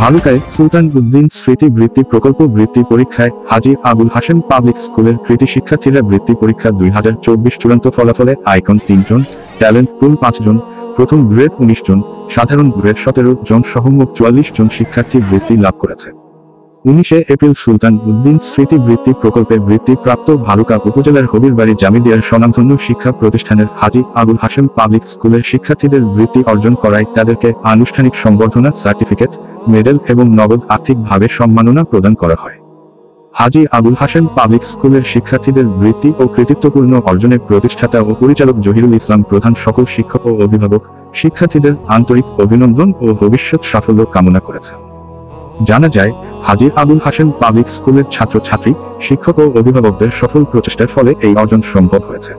ভালুকায় সুলতান উদ্দিন স্মৃতি বৃত্তি প্রকল্প বৃত্তি পরীক্ষায় হাজী আবুল হাশেম পাবলিক স্কুলের কৃতি শিক্ষার্থীরা বৃত্তি পরীক্ষা 2024 চূড়ান্ত ফলাফলে আইকন 3 জন, ট্যালেন্ট পুল 5 জন, প্রথম গ্রেড 19 জন, সাধারণ গ্রেড 17 জন সহ মোট 44 জন শিক্ষার্থী বৃত্তি লাভ করেছে। 19 এপ্রিল সুলতান উদ্দিন স্মৃতি বৃত্তি প্রকল্পে বৃত্তি প্রাপ্ত ভালুকা উপজেলার হবিরবাড়ি জামিদিয়ার স্বনামধন্য শিক্ষা প্রতিষ্ঠানের হাজী আবুল হাশেম পাবলিক স্কুলের শিক্ষার্থীদের বৃত্তি অর্জন করায় তাদেরকে আনুষ্ঠানিক সংবর্ধনা, সার্টিফিকেট, মেডেল এবং নগদ আর্থিকভাবে সম্মাননা প্রদান করা হয়। হাজী আবুল হাশেম পাবলিক স্কুলের শিক্ষার্থীদের বৃত্তি ও কৃতিত্বপূর্ণ অর্জনে প্রতিষ্ঠাতা ও পরিচালক জহিরুল ইসলাম প্রধান সকল শিক্ষক ও অভিভাবক, শিক্ষার্থীদের আন্তরিক অভিনন্দন ও ভবিষ্যৎ সাফল্য কামনা করেছেন। জানা যায়, হাজী আবুল হাশেম পাবলিক স্কুলের ছাত্রছাত্রী, শিক্ষক ও অভিভাবকদের সফল প্রচেষ্টার ফলে এই অর্জন সম্ভব হয়েছে।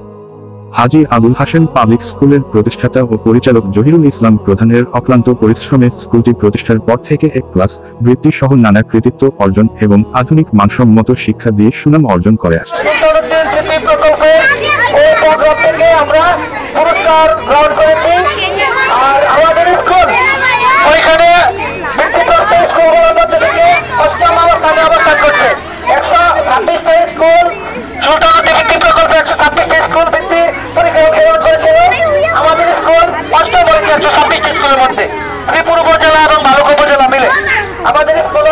হাজী আবুল হাশেম পাবলিক স্কুলের প্রতিষ্ঠাতা ও পরিচালক জহিরুল ইসলাম প্রধানের অক্লান্ত পরিশ্রমে স্কুলটি প্রতিষ্ঠার পর থেকে এক ক্লাস বৃত্তি সহ নানা কৃতিত্ব অর্জন এবং আধুনিক মানসম্মত শিক্ষা দিয়ে সুনাম অর্জন করে আসছে। শ্রীপুর উপজেলা এবং ভালুকা উপজেলা মিলে আমাদের স্কুল